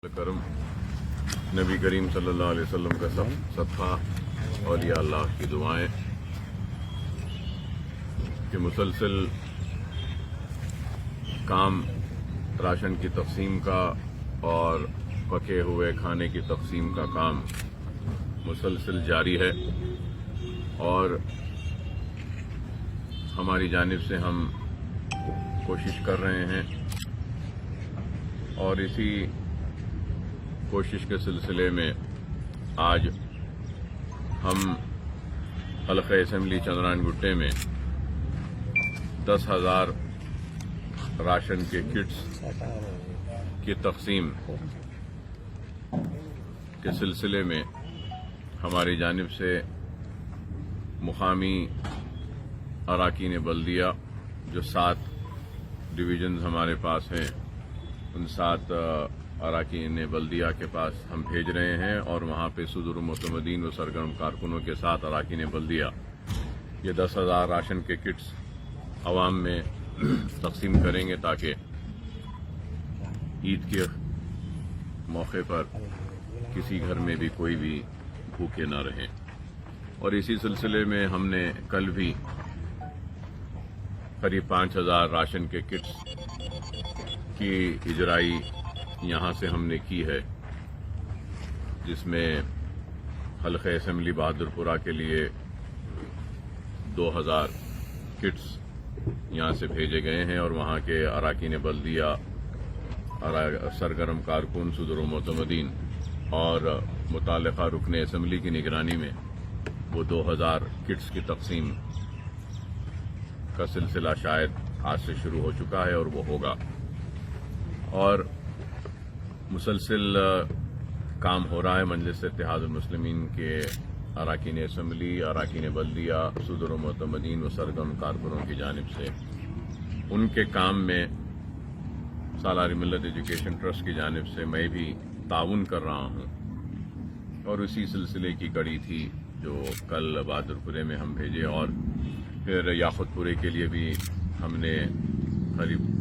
کرم نبی کریم صلی اللہ علیہ وسلم کا صدقہ اور یا اللہ کی دعائیں کہ مسلسل کام راشن کی تقسیم کا اور پکے ہوئے کھانے کی تقسیم کا کام مسلسل جاری ہے اور ہماری جانب سے ہم کوشش کر رہے ہیں اور اسی کوشش کے سلسلے میں آج ہم حلقہ اسمبلی چندران گٹے میں 10,000 راشن کے کٹس کی تقسیم کے سلسلے میں ہماری جانب سے مقامی اراکین بلدیہ جو 7 ڈویژنز ہمارے پاس ہیں ان 7 اراکین بلدیہ کے پاس ہم بھیج رہے ہیں اور وہاں پہ صدور معتمدین و سرگرم کارکنوں کے ساتھ اراکین بلدیہ یہ 10,000 راشن کے کٹس عوام میں تقسیم کریں گے تاکہ عید کے موقع پر کسی گھر میں بھی کوئی بھی بھوکے نہ رہیں اور اسی سلسلے میں ہم نے کل بھی قریب 5,000 راشن کے کٹس کی اجرائی یہاں سے ہم نے کی ہے جس میں حلقہ اسمبلی بہادر پورہ کے لیے 2,000 کٹس یہاں سے بھیجے گئے ہیں اور وہاں کے اراکین بلدیہ سرگرم کارکن صدور معتمدین اور متعلقہ رکن اسمبلی کی نگرانی میں وہ 2,000 کٹس کی تقسیم کا سلسلہ شاید آج سے شروع ہو چکا ہے اور وہ ہوگا اور مسلسل کام ہو رہا ہے مجلس اتحاد المسلمین کے اراکین اسمبلی اراکین بلدیہ صدور معتمدین و سرگرم کارکنوں کی جانب سے ان کے کام میں سالار ملت ایجوکیشن ٹرسٹ کی جانب سے میں بھی تعاون کر رہا ہوں اور اسی سلسلے کی کڑی تھی جو کل بہادرپورے میں ہم بھیجے اور پھر یاقوت پورے کے لیے بھی ہم نے قریب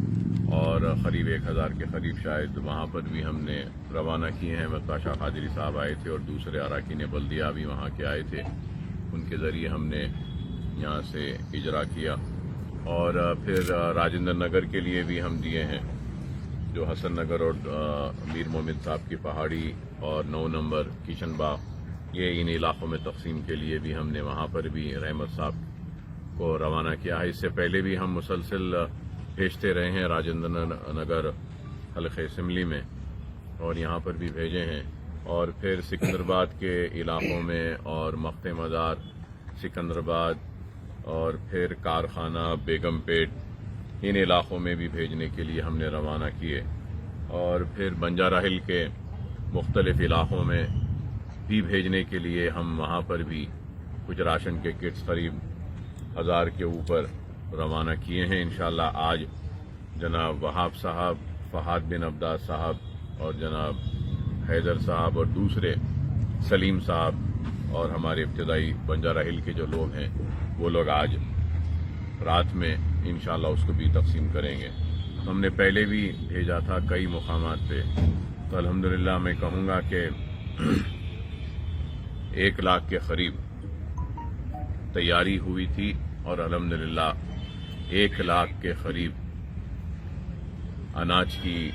1,000 کے قریب شاید وہاں پر بھی ہم نے روانہ کیے ہیں شاہ قادری صاحب آئے تھے اور دوسرے اراکین بلدیہ بھی وہاں کے آئے تھے ان کے ذریعے ہم نے یہاں سے اجرا کیا اور پھر راجندر نگر کے لیے بھی ہم دیے ہیں جو حسن نگر اور میر محمد صاحب کی پہاڑی اور 9 نمبر کشن باغ یہ ان علاقوں میں تقسیم کے لیے بھی ہم نے وہاں پر بھی رحمت صاحب کو روانہ کیا ہے اس سے پہلے بھی ہم مسلسل بھیجتے رہے ہیں راجندر نگر حلقہ اسمبلی میں اور یہاں پر بھی بھیجے ہیں اور پھر سکندرآباد کے علاقوں میں اور مقت مزار سکندرآباد اور پھر کارخانہ بیگم پیٹ ان علاقوں میں بھی بھیجنے کے لیے ہم نے روانہ کیے اور پھر بنجارہ ہل کے مختلف علاقوں میں بھی بھیجنے کے لیے ہم وہاں پر بھی کچھ راشن کے کٹس قریب 1,000 کے اوپر روانہ کیے ہیں انشاءاللہ آج جناب وہاب صاحب فہد بن عبداس صاحب اور جناب حیدر صاحب اور دوسرے سلیم صاحب اور ہمارے ابتدائی بنجارہ ہل کے جو لوگ ہیں وہ لوگ آج رات میں انشاءاللہ اس کو بھی تقسیم کریں گے ہم نے پہلے بھی بھیجا تھا کئی مقامات پہ تو الحمدللہ میں کہوں گا کہ 1 لاکھ کے قریب تیاری ہوئی تھی اور الحمدللہ 1 لاکھ کے قریب اناج کی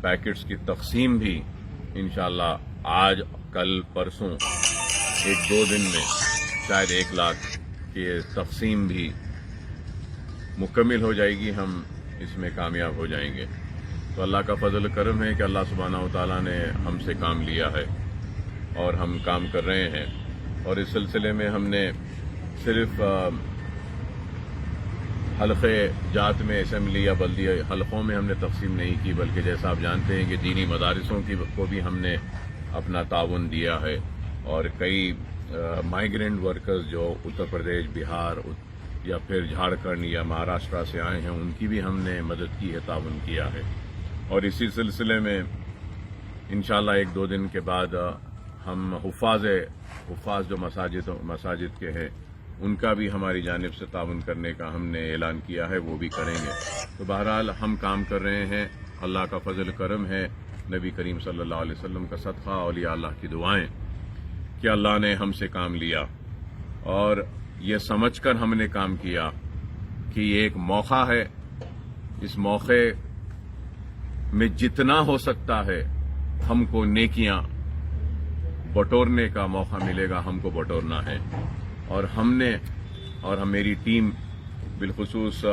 پیکٹس کی تقسیم بھی انشاءاللہ آج کل پرسوں 1-2 دن میں شاید 1 لاکھ کی تقسیم بھی مکمل ہو جائے گی ہم اس میں کامیاب ہو جائیں گے تو اللہ کا فضل کرم ہے کہ اللہ سبحانہ و تعالیٰ نے ہم سے کام لیا ہے اور ہم کام کر رہے ہیں اور اس سلسلے میں ہم نے صرف حلقے جات میں اسمبلی یا بلدیہ حلقوں میں ہم نے تقسیم نہیں کی بلکہ جیسا آپ جانتے ہیں کہ دینی مدارسوں کو بھی ہم نے اپنا تعاون دیا ہے اور کئی مائیگرینٹ ورکرز جو اتر پردیش بہار یا پھر جھارکھنڈ یا مہاراشٹرا سے آئے ہیں ان کی بھی ہم نے مدد کی ہے تعاون کیا ہے اور اسی سلسلے میں انشاءاللہ 1-2 دن کے بعد ہم حفاظ جو مساجد کے ہیں ان کا بھی ہماری جانب سے تعاون کرنے کا ہم نے اعلان کیا ہے وہ بھی کریں گے تو بہرحال ہم کام کر رہے ہیں اللہ کا فضل کرم ہے نبی کریم صلی اللہ علیہ وسلم کا صدقہ، اولیاء اللہ کی دعائیں کہ اللہ نے ہم سے کام لیا اور یہ سمجھ کر ہم نے کام کیا کہ یہ ایک موقع ہے، اس موقع میں جتنا ہو سکتا ہے ہم کو نیکیاں بٹورنے کا موقع ملے گا، ہم کو بٹورنا ہے۔ اور ہم نے اور میری ٹیم بالخصوص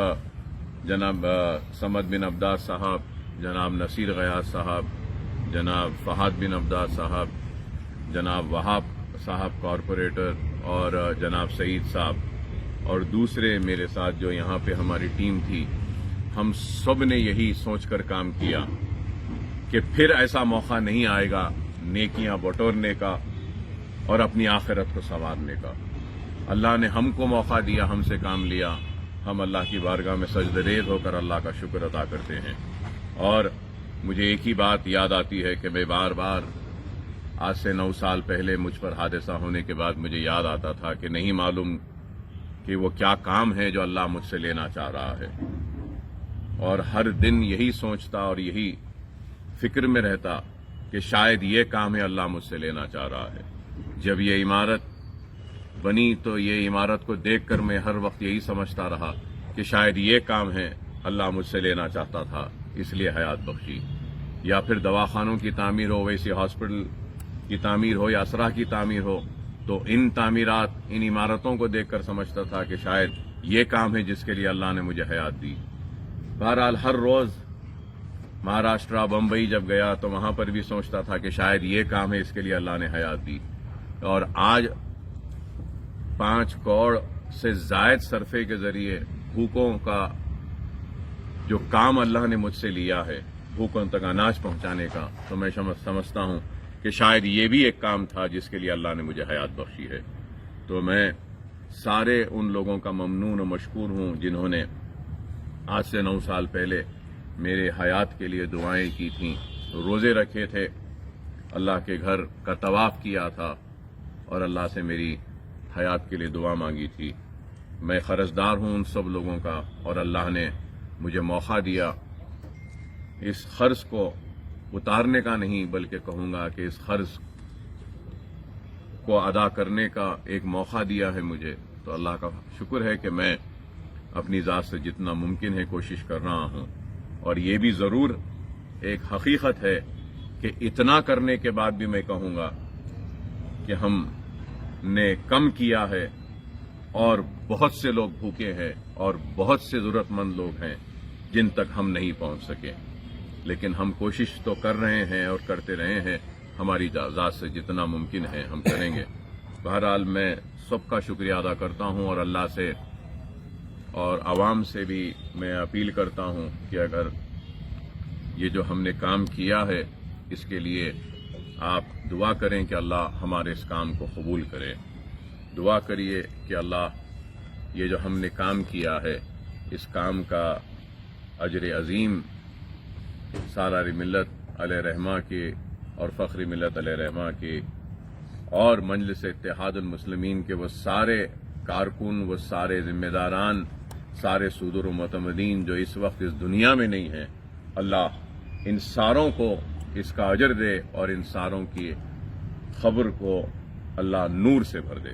جناب سمد بن عبداس صاحب، جناب نصیر غیاث صاحب، جناب فہد بن عبداس صاحب، جناب وہاب صاحب کارپوریٹر اور جناب سعید صاحب اور دوسرے میرے ساتھ جو یہاں پہ ہماری ٹیم تھی، ہم سب نے یہی سوچ کر کام کیا کہ پھر ایسا موقع نہیں آئے گا نیکیاں بٹورنے کا اور اپنی آخرت کو سنوارنے کا۔ اللہ نے ہم کو موقع دیا، ہم سے کام لیا، ہم اللہ کی بارگاہ میں سجدہ ریز ہو کر اللہ کا شکر ادا کرتے ہیں۔ اور مجھے ایک ہی بات یاد آتی ہے کہ میں بار بار آج سے 9 سال پہلے مجھ پر حادثہ ہونے کے بعد مجھے یاد آتا تھا کہ نہیں معلوم کہ وہ کیا کام ہے جو اللہ مجھ سے لینا چاہ رہا ہے، اور ہر دن یہی سوچتا اور یہی فکر میں رہتا کہ شاید یہ کام ہے اللہ مجھ سے لینا چاہ رہا ہے۔ جب یہ عمارت بنی تو یہ عمارت کو دیکھ کر میں ہر وقت یہی سمجھتا رہا کہ شاید یہ کام ہے اللہ مجھ سے لینا چاہتا تھا، اس لیے حیات بخشی۔ یا پھر دواخانوں کی تعمیر ہو، ویسی ہاسپٹل کی تعمیر ہو یا اسرہ کی تعمیر ہو، تو ان تعمیرات، ان عمارتوں کو دیکھ کر سمجھتا تھا کہ شاید یہ کام ہے جس کے لیے اللہ نے مجھے حیات دی۔ بہرحال ہر روز مہاراشٹرا، بمبئی جب گیا تو وہاں پر بھی سوچتا تھا کہ شاید یہ کام ہے اس کے لیے اللہ نے حیات دی۔ اور آج 5 کروڑ سے زائد صرفے کے ذریعے بھوکوں کا جو کام اللہ نے مجھ سے لیا ہے، بھوکوں تک اناج پہنچانے کا، تو میں سمجھتا ہوں کہ شاید یہ بھی ایک کام تھا جس کے لیے اللہ نے مجھے حیات بخشی ہے۔ تو میں سارے ان لوگوں کا ممنون و مشکور ہوں جنہوں نے آج سے 9 سال پہلے میرے حیات کے لیے دعائیں کی تھیں، روزے رکھے تھے، اللہ کے گھر کا طواف کیا تھا اور اللہ سے میری حیات کے لیے دعا مانگی تھی۔ میں قرضدار ہوں ان سب لوگوں کا، اور اللہ نے مجھے موقع دیا اس قرض کو اتارنے کا نہیں، بلکہ کہوں گا کہ اس قرض کو ادا کرنے کا ایک موقع دیا ہے مجھے۔ تو اللہ کا شکر ہے کہ میں اپنی ذات سے جتنا ممکن ہے کوشش کر رہا ہوں۔ اور یہ بھی ضرور ایک حقیقت ہے کہ اتنا کرنے کے بعد بھی میں کہوں گا کہ ہم نے کم کیا ہے، اور بہت سے لوگ بھوکے ہیں اور بہت سے ضرورت مند لوگ ہیں جن تک ہم نہیں پہنچ سکے، لیکن ہم کوشش تو کر رہے ہیں اور کرتے رہے ہیں، ہماری ذات سے جتنا ممکن ہے ہم کریں گے۔ بہرحال میں سب کا شکریہ ادا کرتا ہوں، اور اللہ سے اور عوام سے بھی میں اپیل کرتا ہوں کہ اگر یہ جو ہم نے کام کیا ہے اس کے لیے آپ دعا کریں کہ اللہ ہمارے اس کام کو قبول کرے۔ دعا کریے کہ اللہ یہ جو ہم نے کام کیا ہے اس کام کا اجر عظیم سالار ملت علیہ رحمہ کے اور فخر ملت علیہ رحمہ کے اور مجلس اتحاد المسلمین کے وہ سارے کارکن، وہ سارے ذمہ داران، سارے صدور و معتمدین جو اس وقت اس دنیا میں نہیں ہیں، اللہ ان ساروں کو اس کا اجر دے اور ان ساروں کی خبر کو اللہ نور سے بھر دے۔